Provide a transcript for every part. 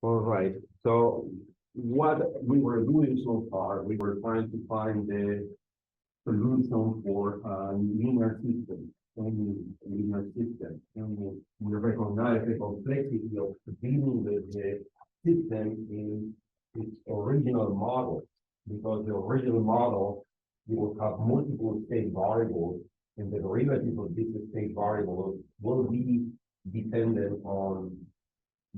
All right. So what we were doing so far, we were trying to find the solution for a linear system, any linear system. And we recognize the complexity of dealing with the system in its original model, because the original model, you will have multiple state variables, and the derivative of these state variables will be dependent on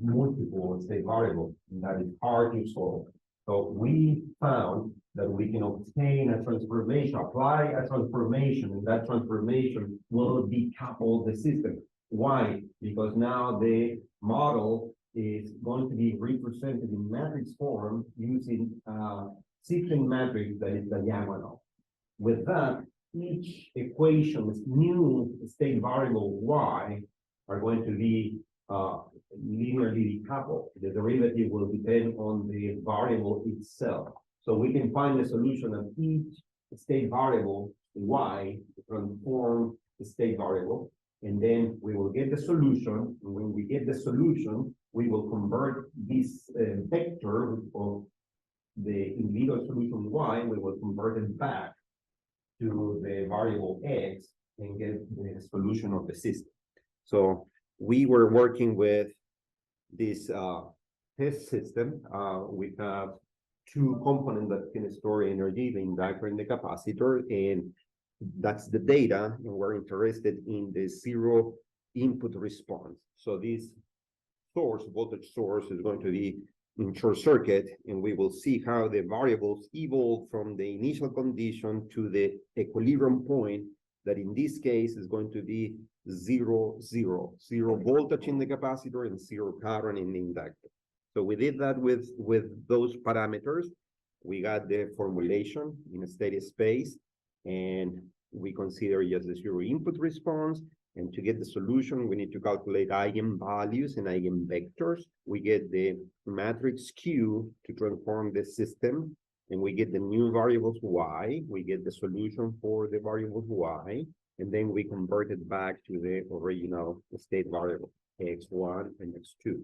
multiple state variables, and that is hard to solve. So we found that we can obtain a transformation, apply a transformation, and that transformation will decouple the system. Why? Because now the model is going to be represented in matrix form using a system matrix that is diagonal. With that, each equation's new state variable y are going to be linearly decoupled. The derivative will depend on the variable itself. So we can find the solution of each state variable y to transform the state variable, and then we will get the solution. And when we get the solution, we will convert this vector of the individual solution y, we will convert it back to the variable x and get the solution of the system. So we were working with this test system. We have two components that can store energy, the inductor and the capacitor, and that's the data, and we're interested in the zero input response. So this source, voltage source, is going to be in short circuit, and we will see how the variables evolve from the initial condition to the equilibrium point, that in this case is going to be 0, 0, 0 voltage in the capacitor and 0 current in the inductor. So we did that with those parameters. We got the formulation in a steady space, and we consider just the zero input response. And to get the solution, we need to calculate eigenvalues and eigenvectors. We get the matrix Q to transform the system, and we get the new variables y. We get the solution for the variables y, and then we convert it back to the original state variable, x1 and x2.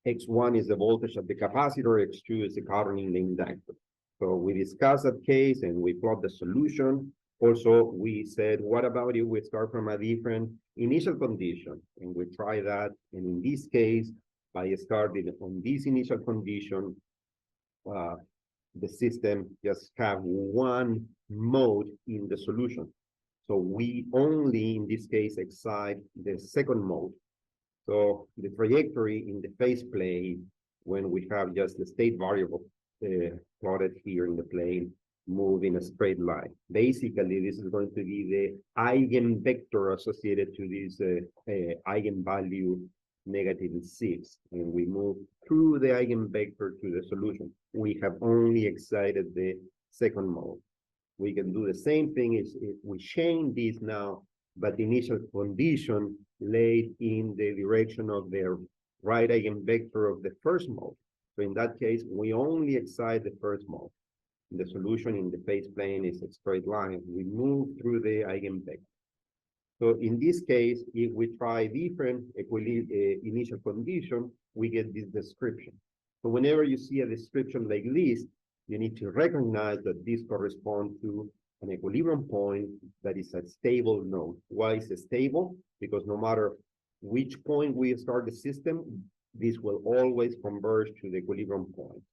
x1 is the voltage at the capacitor, x2 is the current in the inductor. So we discussed that case and we plot the solution. Also, we said, what about if we start from a different initial condition? And we try that. And in this case, by starting on this initial condition, the system just have one mode in the solution. So we only, in this case, excite the second mode. So the trajectory in the phase plane, when we have just the state variable plotted here in the plane, move in a straight line. Basically, this is going to be the eigenvector associated to this eigenvalue -6. And we move through the eigenvector to the solution. We have only excited the second mode. We can do the same thing if we change this now, but the initial condition laid in the direction of the right eigenvector of the first mode. So in that case, we only excite the first mode. The solution in the phase plane is a straight line. We move through the eigenvector. So in this case, if we try different initial condition, we get this description. So whenever you see a description like this, you need to recognize that this corresponds to an equilibrium point that is a stable node. Why is it stable? Because no matter which point we start the system, this will always converge to the equilibrium point.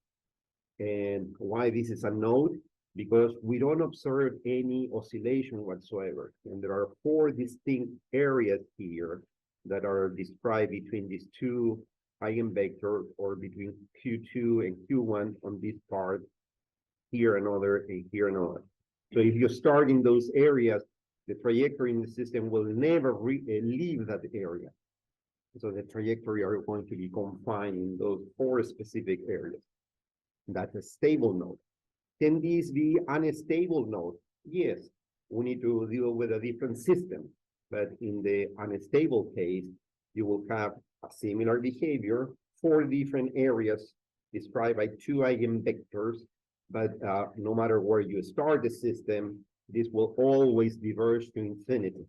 And why this is a node? Because we don't observe any oscillation whatsoever. And there are 4 distinct areas here that are described between these two eigenvectors, or between Q2 and Q1 on this part, here another, and here another. So if you start in those areas, the trajectory in the system will never leave that area. So the trajectory are going to be confined in those 4 specific areas. That's a stable node. Can this be unstable node? Yes, we need to deal with a different system. But in the unstable case, you will have a similar behavior, 4 different areas described by 2 eigenvectors. But no matter where you start the system, this will always diverge to infinity.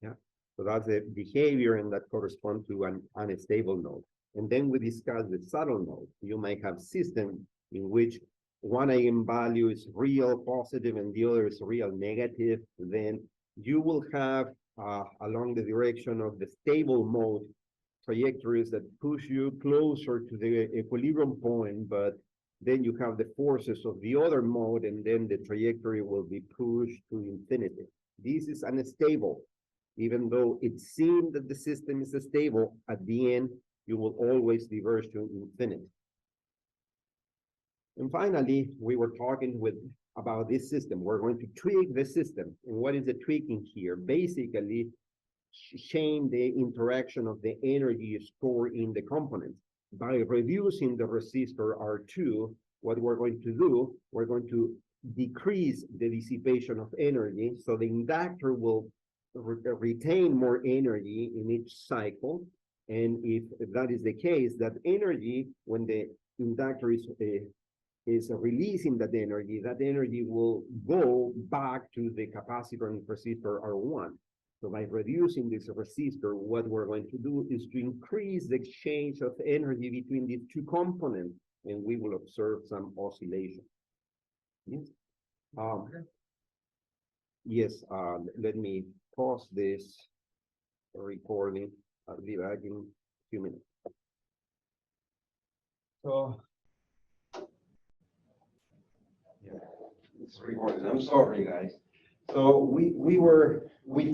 Yeah. So that's the behavior, and that corresponds to an unstable node. And then we discuss the subtle node. You might have systems in which one eigenvalue is real positive and the other is real negative. Then you will have along the direction of the stable mode trajectories that push you closer to the equilibrium point, but then you have the forces of the other mode, and then the trajectory will be pushed to infinity. This is unstable. Even though it seems that the system is stable, at the end, you will always diverge to infinity. And finally, we were talking about this system. We're going to tweak the system. And what is the tweaking here? Basically, change the interaction of the energy stored in the components. By reducing the resistor R2, what we're going to do, we're going to decrease the dissipation of energy, so the inductor will retain more energy in each cycle. And if that is the case, that energy, when the inductor is releasing that energy will go back to the capacitor and resistor R1. So by reducing this resistor, what we're going to do is to increase the exchange of energy between these two components, and we will observe some oscillation. Yes. Yes, let me pause this recording. I'll be back in a few minutes. So, yeah, it's recording. I'm sorry, guys. So we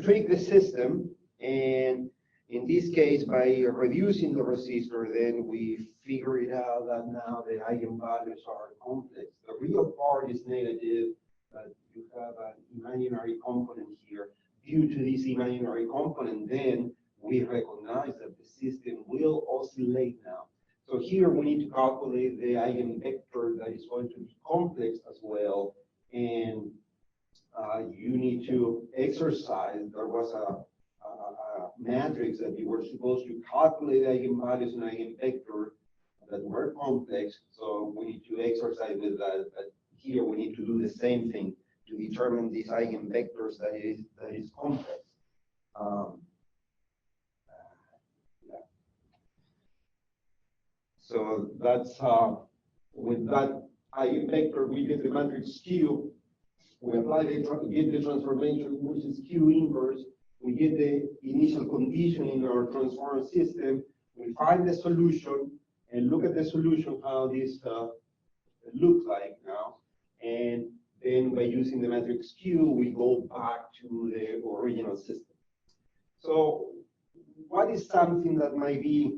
tweaked the system, and in this case, by reducing the resistor, then we figured out that now the eigenvalues are complex. The real part is negative, but you have an imaginary component here. Due to this imaginary component, then we recognize that the system will oscillate now. So here we need to calculate the eigenvector that is going to be complex as well, and you need to exercise. There was a matrix that you were supposed to calculate eigenvalues and eigenvector that were complex. So we need to exercise with that. But here we need to do the same thing to determine these eigenvectors that is complex. Yeah. So that's with that eigenvector, we get the matrix Q. We apply get the transformation, which is Q inverse. We get the initial condition in our transformer system. We find the solution and look at the solution, how this looks like now. And then by using the matrix Q, we go back to the original system. So what is something that might be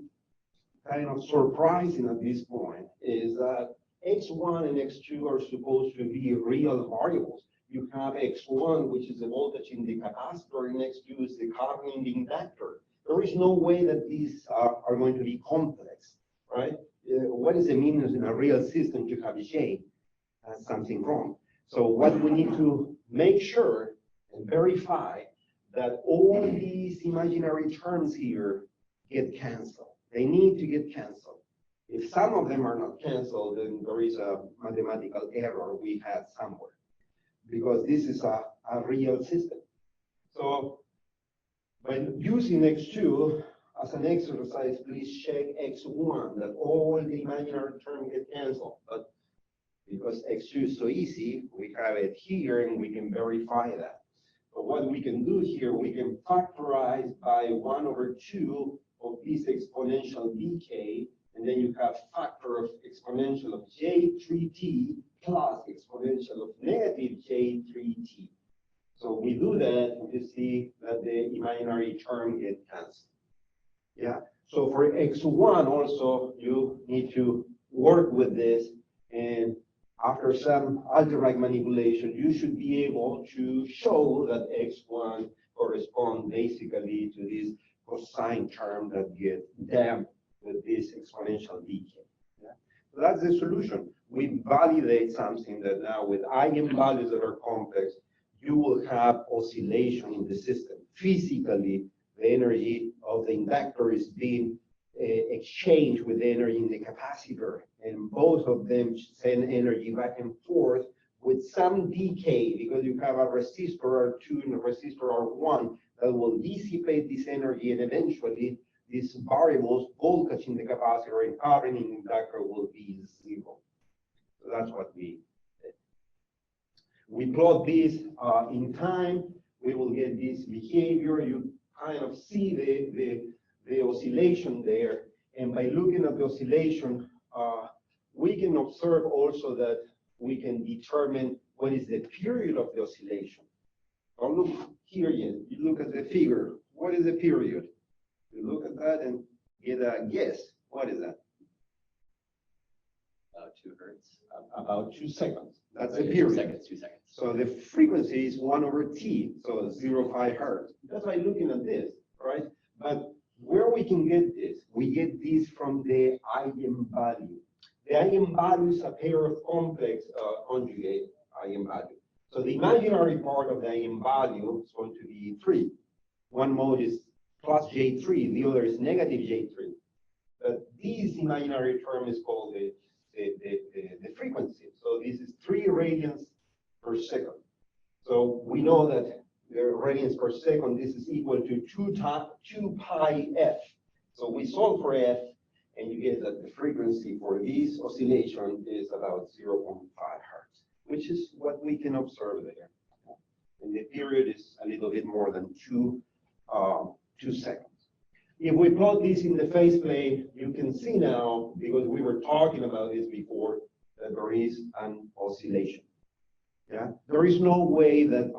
kind of surprising at this point is that X1 and X2 are supposed to be real variables. You have X1, which is the voltage in the capacitor, and X2 is the current in the inductor. There is no way that these are going to be complex, right? What is the meaning in a real system to have J? That's something wrong. So what we need to make sure and verify that all these imaginary terms here get canceled. They need to get canceled. If some of them are not canceled, then there is a mathematical error we had somewhere, because this is a real system. So by using X2 as an exercise, please check X1 that all the imaginary terms get canceled. But because X2 is so easy, we have it here and we can verify that. But what we can do here, we can factorize by 1/2 of this exponential decay, and then you have factor of exponential of J3t plus exponential of negative J3t. So we do that, and you see that the imaginary term gets canceled. Yeah. So for X1 also, you need to work with this, and after some algebraic manipulation, you should be able to show that X1 corresponds basically to this cosine term that gets damped with this exponential decay. Yeah? So that's the solution. We validate something that now with eigenvalues that are complex, you will have oscillation in the system. Physically, the energy of the inductor is being exchanged with the energy in the capacitor, and both of them send energy back and forth with some decay, because you have a resistor R2 and a resistor R1 that will dissipate this energy, and eventually these variables, voltage in the capacitor and current in the inductor, will be zero. So that's what we did. We plot this in time. We will get this behavior. You kind of see the oscillation there. And by looking at the oscillation, we can observe also that we can determine what is the period of the oscillation. Don't look here yet. You look at the figure. What is the period? You look at that and get a guess. What is that? About 2 hertz. About 2 seconds. That's the 2 period. seconds, 2 seconds. So the frequency is 1/t, so 0.5 hertz. That's why looking at this, right? But where we can get this, we get this from the eigenvalue. The eigenvalue is a pair of complex conjugate eigenvalue. So the imaginary part of the eigenvalue is going to be 3. One mode is plus J3, the other is negative J3. But this imaginary term is called the frequency. So this is 3 radians per second. So we know that the radians per second, this is equal to 2 pi f. So we solve for f, and you get that the frequency for this oscillation is about 0.5 hertz, which is what we can observe there. And the period is a little bit more than 2 seconds. If we plot this in the phase plane, you can see now, because we were talking about this before, that there is an oscillation. Yeah, there is no way that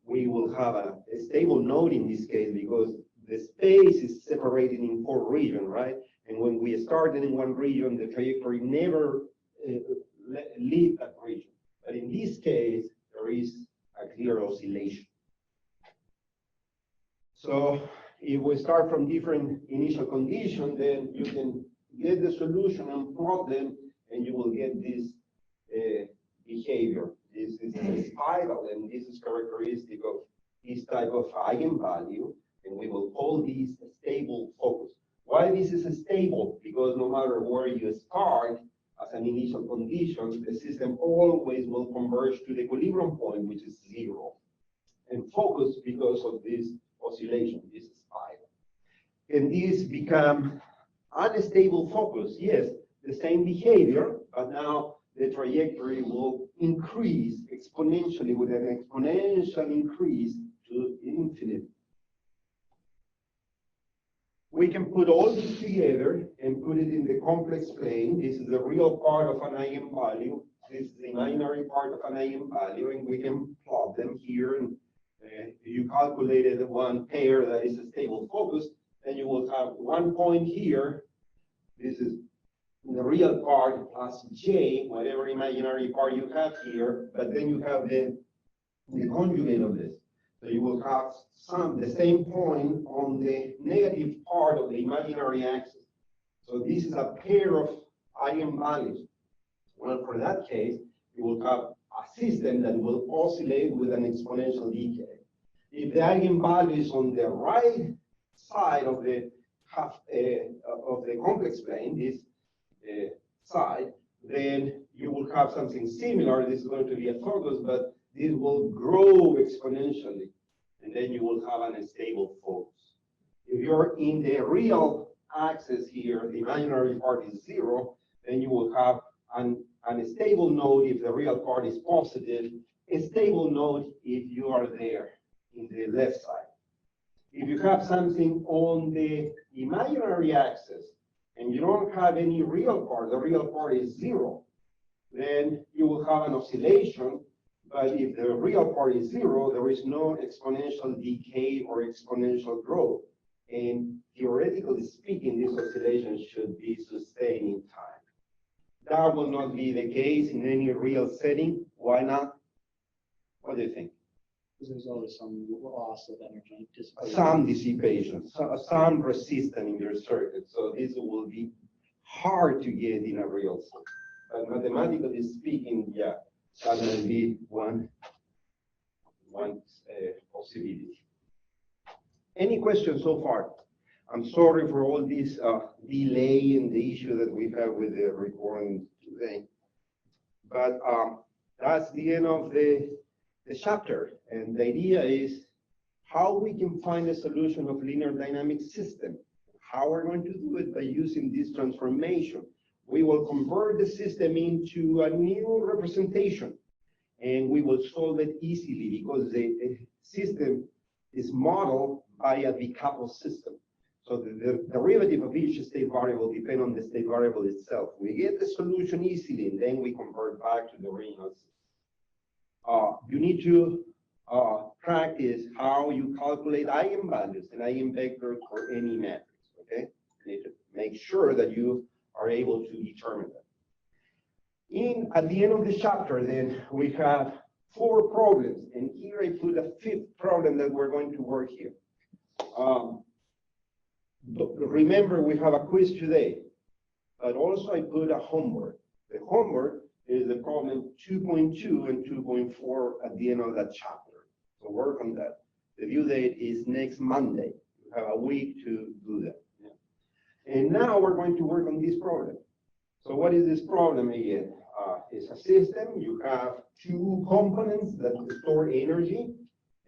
we will have a stable node in this case, because the space is separated in 4 regions, right? And when we started in one region, the trajectory never leave that region. But in this case, there is a clear oscillation. So if we start from different initial conditions, then you can get the solution and plot them, and you will get this behavior. This is a spiral, and this is characteristic of this type of eigenvalue, and we will call this a stable focus. Why this is stable? Because no matter where you start as an initial condition, the system always will converge to the equilibrium point, which is 0. And focus because of this oscillation, this spiral. Can this become unstable focus? Yes, the same behavior, but now the trajectory will increase exponentially with an exponential increase to infinity. We can put all this together and put it in the complex plane. This is the real part of an eigenvalue. This is the imaginary part of an eigenvalue, and we can plot them here. And you calculated one pair that is a stable focus, then you will have one point here. This is the real part plus j, whatever imaginary part you have here, but then you have the conjugate of this. So you will have the same point on the negative part of the imaginary axis. So this is a pair of eigenvalues. Well, for that case, you will have a system that will oscillate with an exponential decay. If the eigenvalue is on the right side of the complex plane, this side, then you will have something similar. This is going to be a focus, but this will grow exponentially, and then you will have an unstable focus. If you're in the real axis here, the imaginary part is 0, then you will have an unstable node if the real part is positive, a stable node if you are there in the left side. If you have something on the imaginary axis and you don't have any real part, the real part is 0, then you will have an oscillation. But if the real part is 0, there is no exponential decay or exponential growth. And theoretically speaking, this oscillation should be sustained in time. That will not be the case in any real setting. Why not? What do you think? Because there's always some loss of energy. Some dissipation, some resistance in your circuit. So this will be hard to get in a real set. But mathematically speaking, yeah, that will be one possibility. Any questions so far? I'm sorry for all this delay in the issue that we have with the recording today. But that's the end of the chapter. And the idea is how we can find a solution of linear dynamic system. How we're going to do it by using this transformation. We will convert the system into a new representation, and we will solve it easily because the system is modeled by a decoupled system. So the derivative of each state variable depends on the state variable itself. We get the solution easily, and then we convert back to the original system. You need to practice how you calculate eigenvalues and eigenvectors for any matrix, okay? You need to make sure that you are able to determine that. At the end of the chapter, then, we have 4 problems, and here I put a 5th problem that we're going to work here. Remember, we have a quiz today, but also I put a homework. The homework is the problem 2.2 and 2.4 at the end of that chapter. So work on that. The due date is next Monday. You have a week to do that. Yeah. And now we're going to work on this problem. So what is this problem again? It's a system. You have 2 components that store energy,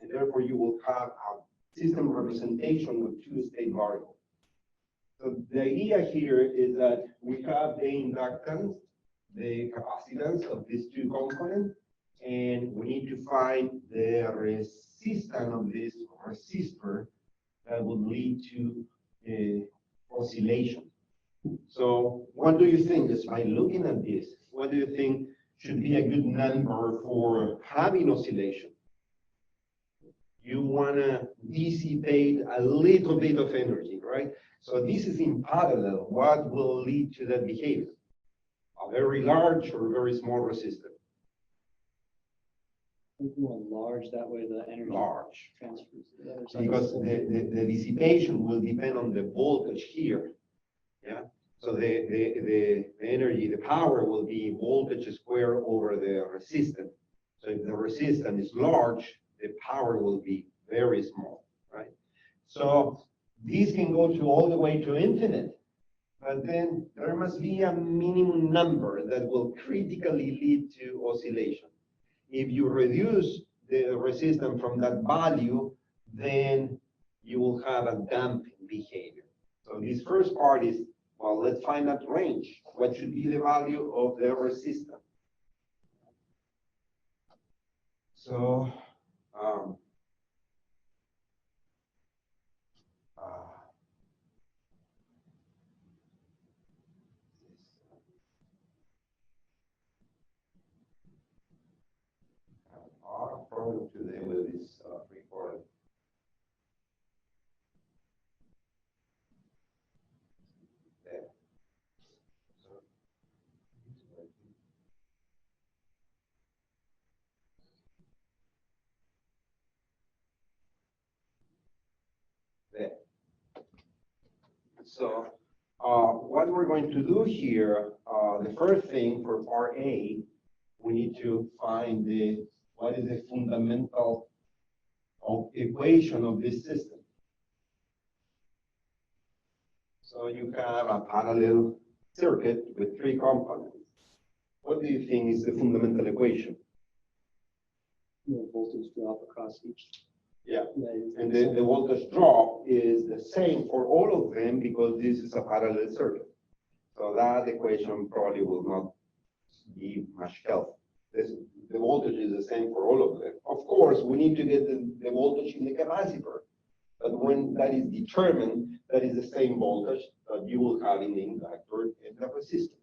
and therefore you will have a system representation of 2 state variables. So the idea here is that we have the inductance, the capacitance of these 2 components, and we need to find the resistance of this resistor that would lead to oscillation. So what do you think, just by looking at this, what do you think should be a good number for having oscillation? You want to dissipate a little bit of energy, right? So this is in parallel. What will lead to that behavior? A very large or very small resistor? More large, that way the energy Large. transfers to the other side. Because the dissipation will depend on the voltage here. Yeah. So the energy, the power will be voltage squared over the resistance. So if the resistance is large, the power will be very small, right? So these can go to all the way to infinite, but then there must be a minimum number that will critically lead to oscillation. If you reduce the resistance from that value, then you will have a damping behavior. So this first part is, well, let's find that range. What should be the value of the resistance? So, our problem today with this recording. There. So, there. So, what we're going to do here, the first thing for part A, we need to find what is the fundamental equation of this system. So you have a parallel circuit with 3 components. What do you think is the fundamental equation? The voltage drop across each. Yeah, and the voltage drop is the same for all of them because this is a parallel circuit. So that equation probably will not be much help. The voltage is the same for all of them. Of course, we need to get the voltage in the capacitor. But when that is determined, that is the same voltage that you will have in the inductor and the resistor.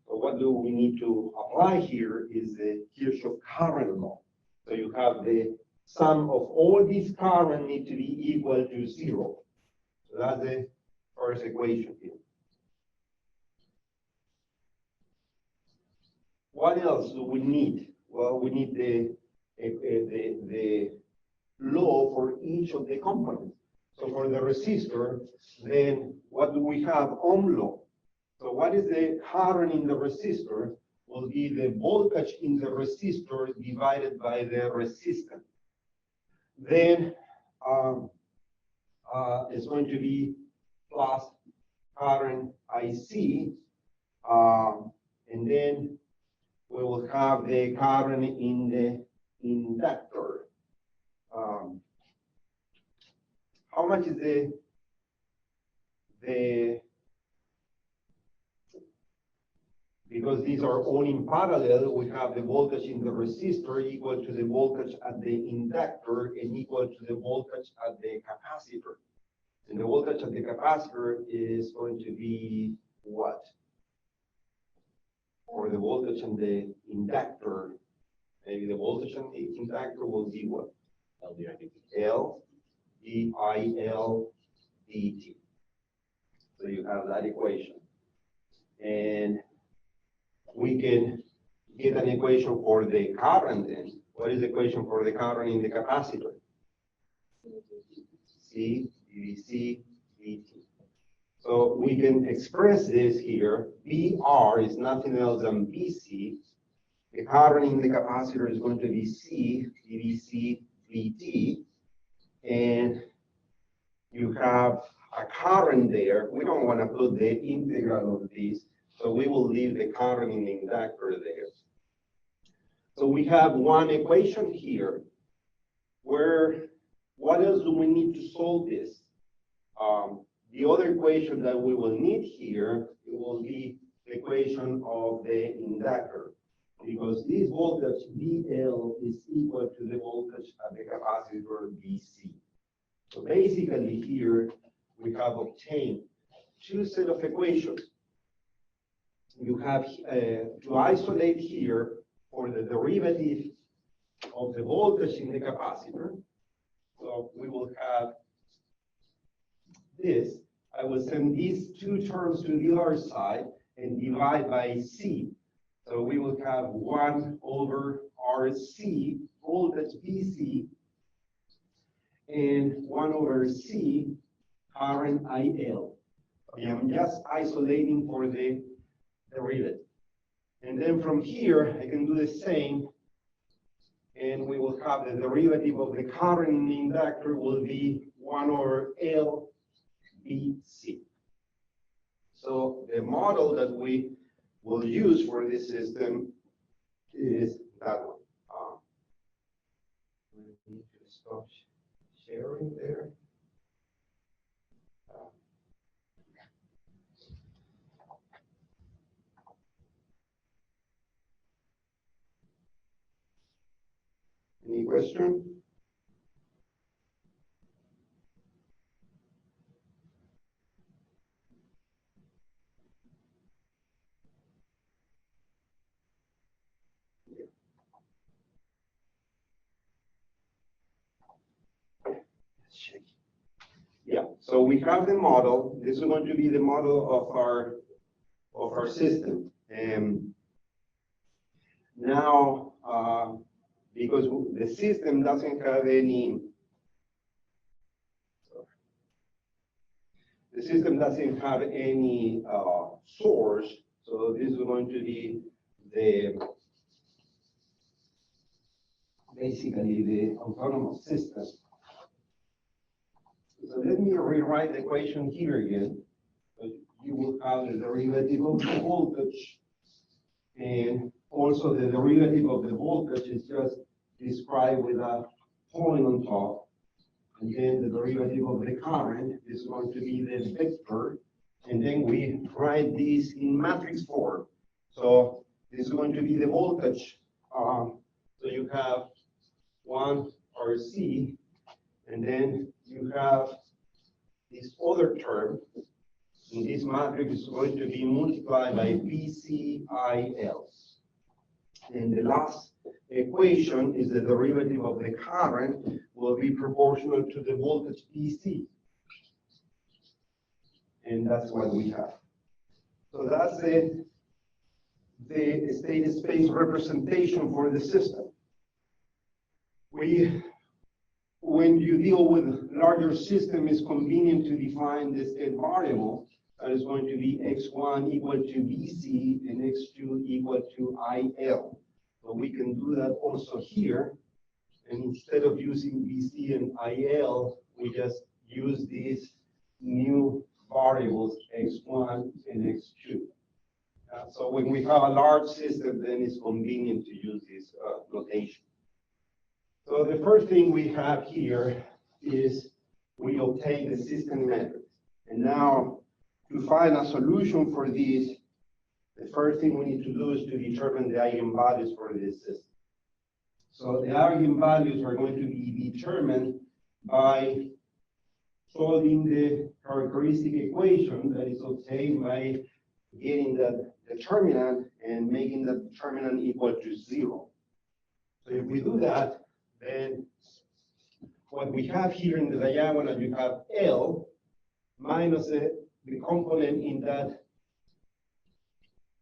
So what do we need to apply here is the Kirchhoff current law. So you have the sum of all these current need to be equal to 0. So that's the first equation here. What else do we need? Well, we need the law for each of the components. So for the resistor, then what do we have? Ohm law. So what is the current in the resistor? Will be the voltage in the resistor divided by the resistance. Then it's going to be plus current IC, and then we will have the current in the inductor. how much is because these are all in parallel, we have the voltage in the resistor equal to the voltage at the inductor and equal to the voltage at the capacitor. And the voltage at the capacitor is going to be what? Or the voltage on the inductor, maybe the voltage on the inductor will be what? L d I L dt. So you have that equation. And we can get an equation for the current then. What is the equation for the current in the capacitor? C dVc dt. So we can express this here. VR is nothing else than VC. The current in the capacitor is going to be C dVc dt. And you have a current there. We don't want to put the integral of this, so we will leave the current in the inductor there. So we have one equation here. What else do we need to solve this? The other equation that we will need here, it will be the equation of the inductor, because this voltage VL is equal to the voltage at the capacitor VC. So basically here, we have obtained two sets of equations. You have to isolate here for the derivative of the voltage in the capacitor. So we will have this. I will send these two terms to the other side and divide by C. So we will have 1 over RC, voltage VC, and 1 over C, current IL. I am just isolating for the derivative. And then from here, I can do the same, and we will have the derivative of the current in the inductor will be 1 over L BC. So the model that we will use for this system is that one. We need to stop sharing there. Any question? Yeah, so we have the model. This is going to be the model of our system. And now, because the system doesn't have any, source, so this is going to be basically the autonomous system. So let me rewrite the equation here again. You will have the derivative of the voltage, and also the derivative of the voltage is just described with a point on top. And then the derivative of the current is going to be the vector. And then we write this in matrix form. So this is going to be the voltage. So you have 1 RC, and then you have this other term. And this matrix is going to be multiplied by VCIL. And the last equation is the derivative of the current will be proportional to the voltage DC. And that's what we have. So that's the state space representation for the system. When you deal with larger system, it's convenient to define the state variable. That is going to be x1 equal to VC and x2 equal to IL. So we can do that also here. And instead of using VC and IL, we just use these new variables x1 and x2. So when we have a large system, then it's convenient to use this notation. So the first thing we have here is we obtain the system matrix. And now, to find a solution for this, the first thing we need to do is to determine the eigenvalues for this system. So the eigenvalues are going to be determined by solving the characteristic equation that is obtained by getting the determinant and making the determinant equal to 0. So if we do that, then what we have here in the diagonal, you have L minus the component in that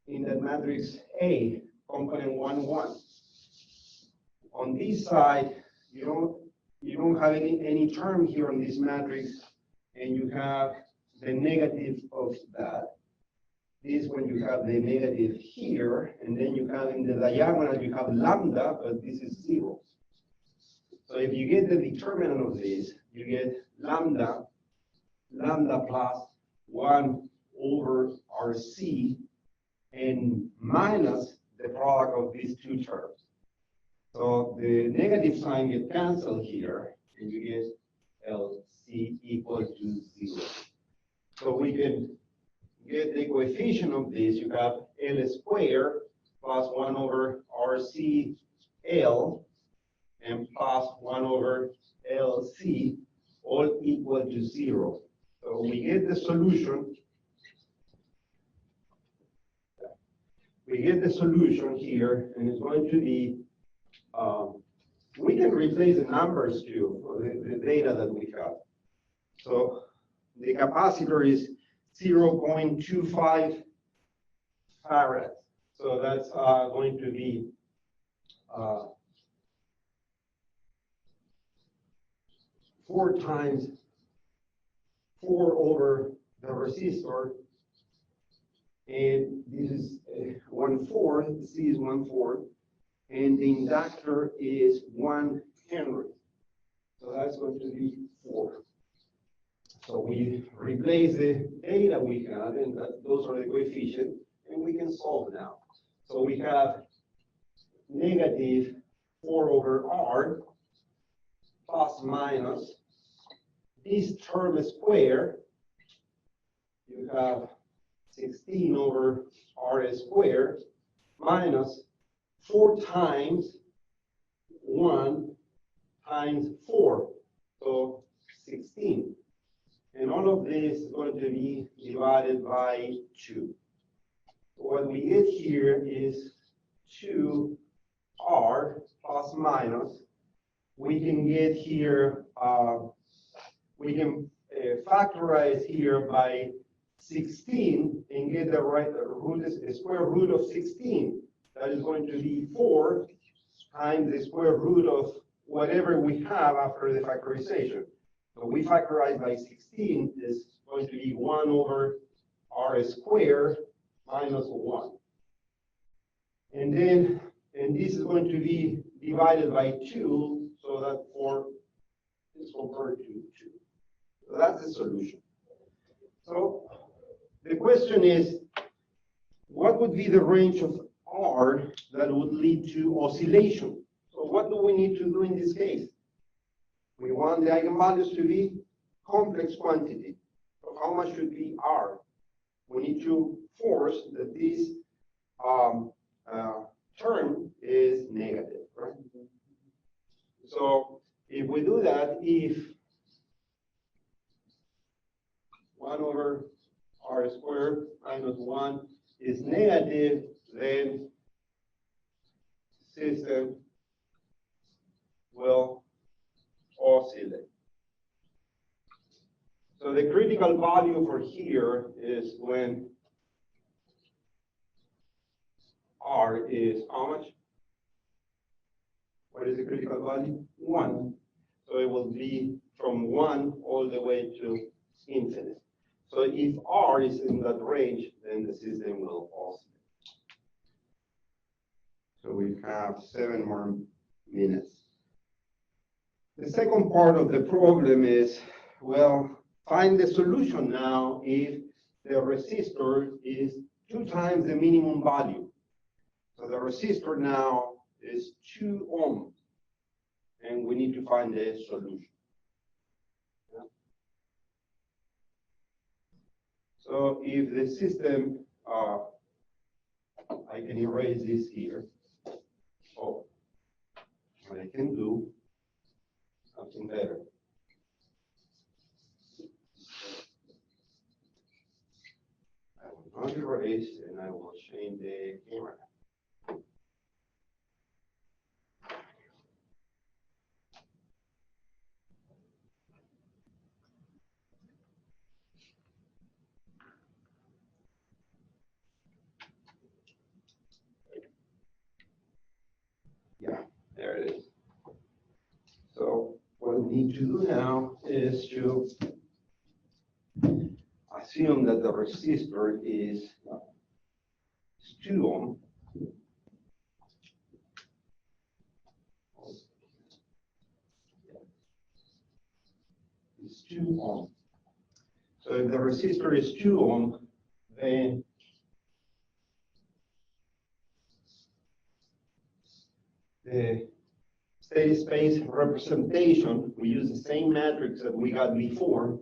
matrix A, component 1, 1. On this side, you don't have any term here on this matrix, and you have the negative of that. This when you have the negative here, and then you have in the diagonal, you have lambda, but this is 0. So if you get the determinant of this, you get lambda plus 1 over RC, and minus the product of these two terms. So the negative sign gets canceled here, and you get LC equal to 0. So we can get the coefficient of this. You have L squared plus 1 over RC L and plus 1 over LC, all equal to 0. So we get the solution. We get the solution here, and it's going to be, we can replace the numbers too, the data that we have. So the capacitor is 0.25 farads. So that's going to be 4 times 4 over the resistor. And this is 1/4, C is 1/4, and the inductor is 1 Henry. So that's going to be 4. So we replace the data we had, and those are the coefficients, and we can solve now. So we have negative 4 over R plus minus this term square. You have 16 over R squared minus 4 times 1 times 4, so 16. And all of this is going to be divided by 2. So what we get here is 2R plus minus. We can get here, we can factorize here by 16 and get the square root of 16. That is going to be 4 times the square root of whatever we have after the factorization. So we factorize by 16 is going to be 1 over R squared minus 1. And then, and this is going to be divided by 2, so that 4 is compared to 2. So that's the solution. So the question is, what would be the range of R that would lead to oscillation? So what do we need to do in this case? We want the eigenvalues to be complex quantity. So how much should be R? We need to force that this term is negative, right? So if we do that, if 1 over R squared minus 1 is negative, then system will oscillate. So the critical value for here is when R is how much? What is the critical value? 1. So it will be from 1 all the way to infinite. So if R is in that range, then the system will oscillate. So we have 7 more minutes. The second part of the problem is, well, find the solution now if the resistor is 2 times the minimum value. So the resistor now is 2 ohms, and we need to find the solution. So if the system, I can erase this here. Oh, what I can do something better. I will not erase, and I will change the camera. Yeah, there it is. So what we need to do now is to assume that the resistor is 2 ohm. It's 2 ohm. So if the resistor is 2 ohm, then the steady space representation, we use the same matrix that we got before.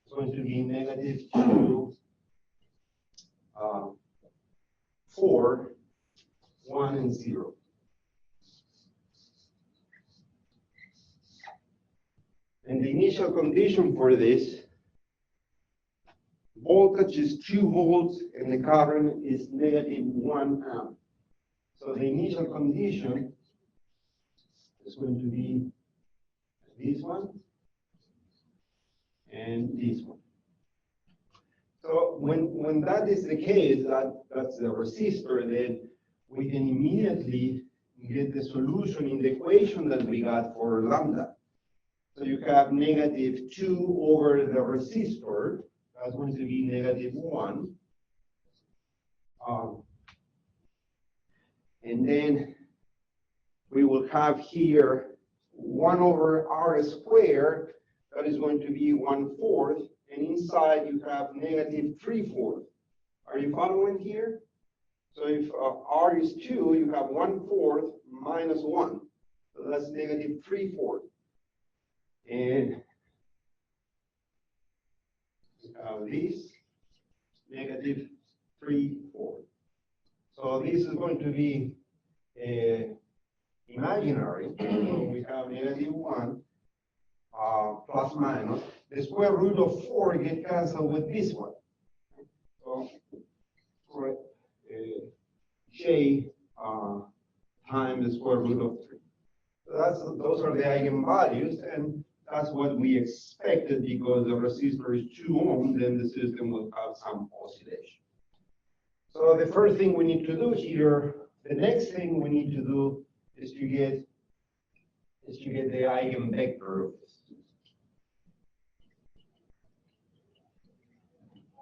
It's going to be negative 2, 4, 1, and 0. And the initial condition for this, voltage is 2 volts and the current is negative 1 amp. So the initial condition is going to be this one and this one. So when that is the case, that's the resistor, then we can immediately get the solution in the equation that we got for lambda. So you have negative 2 over the resistor. That's going to be negative 1. And then we will have here 1 over r squared. That is going to be 1/4. And inside you have negative 3/4. Are you following here? So if r is 2, you have 1/4 minus 1. So that's negative 3/4. And this negative 3/4. So this is going to be imaginary. So we have negative 1 plus minus. The square root of 4 get canceled with this one. So for j times the square root of 3. So those are the eigenvalues, and that's what we expected because the resistor is 2 ohm, then the system will have some oscillation. So the first thing we need to do here, the next thing we need to do is to get the eigenvector of this.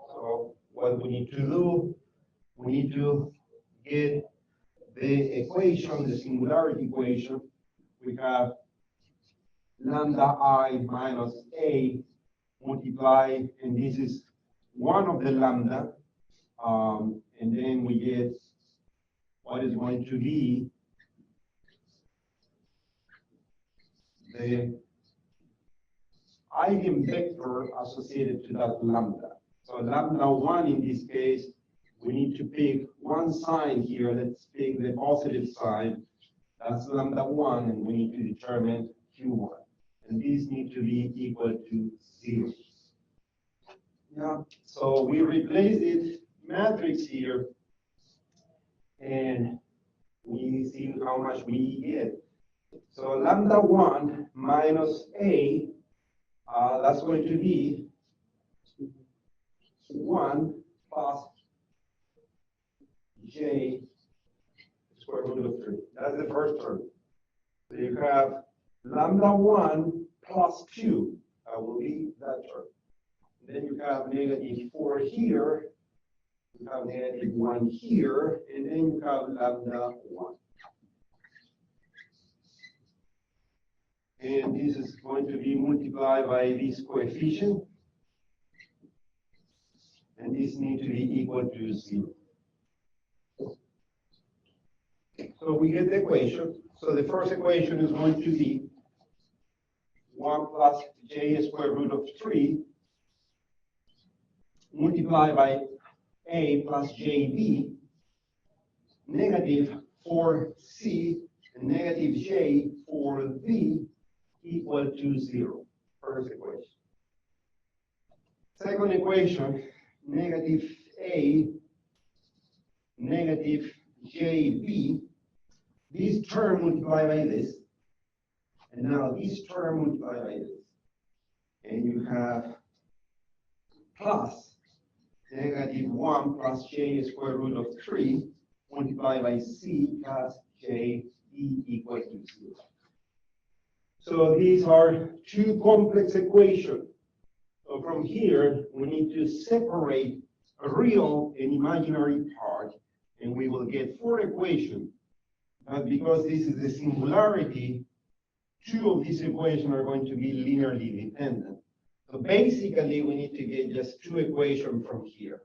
So what we need to do, we need to get the equation, the singularity equation. We have lambda I minus A multiplied, and this is 1 of the lambda, and then we get what is going to be the eigenvector associated to that lambda. So lambda 1 in this case, we need to pick one sign here. Let's pick the positive sign. That's lambda 1, and we need to determine Q1. And these need to be equal to 0. Yeah. So we replace this matrix here, and we see how much we get. So lambda 1 minus A, that's going to be 1 plus j square root of 3. That's the first term. So you have lambda 1 plus 2. That will be that term. Then you have negative 4 here. You have negative 1 here. And then you have lambda 1. And this is going to be multiplied by this coefficient. And this needs to be equal to 0. So we get the equation. So the first equation is going to be 1 plus j square root of 3 multiplied by A plus JB, negative 4C and negative J for V equal to 0. First equation. Second equation, negative A, negative JB, this term multiplied by this, and now this term multiplied by this. And you have plus negative 1 plus J square root of 3 multiplied by C plus J E equal to 0. So these are two complex equations. So from here, we need to separate a real and imaginary part, and we will get 4 equations. But because this is a singularity, 2 of these equations are going to be linearly dependent. So basically, we need to get just 2 equations from here.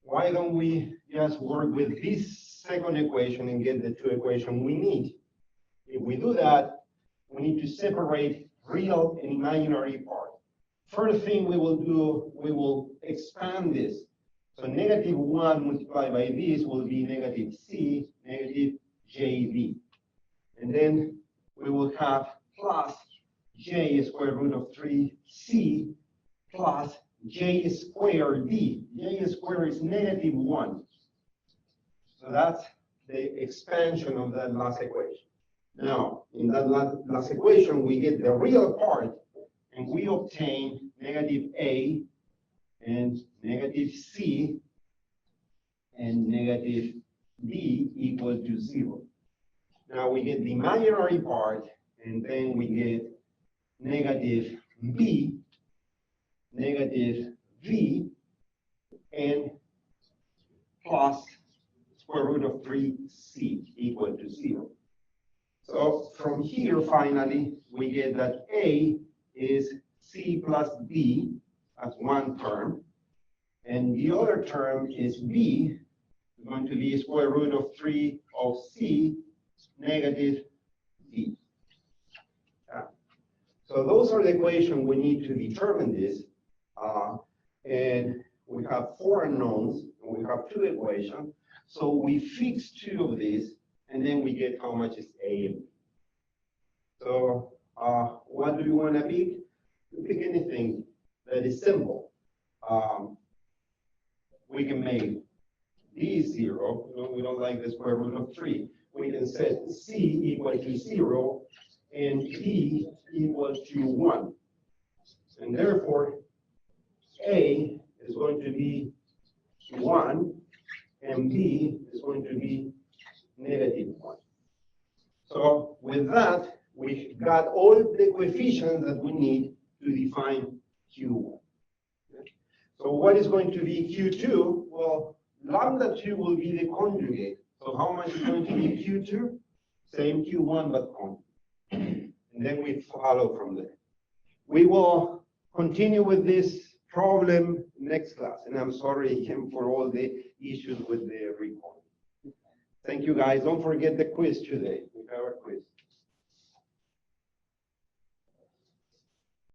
Why don't we just work with this second equation and get the 2 equations we need? If we do that, we need to separate real and imaginary part. First thing we will do, we will expand this. So negative 1 multiplied by this will be negative C, negative JB. And then we will have plus J square root of 3C plus J squared D. J squared is negative 1. So that's the expansion of that last equation. Now, in that last equation, we get the real part, and we obtain negative A and negative C and negative D equal to 0. Now we get the imaginary part, and then we get negative B, negative V, and plus square root of 3C equal to 0. So from here, finally, we get that A is C plus B as one term, and the other term is B, is going to be square root of 3 of C negative D. So those are the equations we need to determine this, and we have 4 unknowns, and we have 2 equations. So we fix 2 of these, and then we get how much is A and B. So what do we want to pick? We pick anything that is simple. We can make D 0. We don't like the square root of 3. We can set C equal to 0 and D equal to 1. And therefore, A is going to be 1, and B is going to be negative 1. So with that, we got all the coefficients that we need to define Q1. So what is going to be Q2? Well, lambda 2 will be the conjugate. So how much is going to be Q2? Same Q1, but conjugate. And then we follow from there. We will continue with this problem next class. And I'm sorry again for all the issues with the recording. Thank you, guys. Don't forget the quiz today. We have a quiz.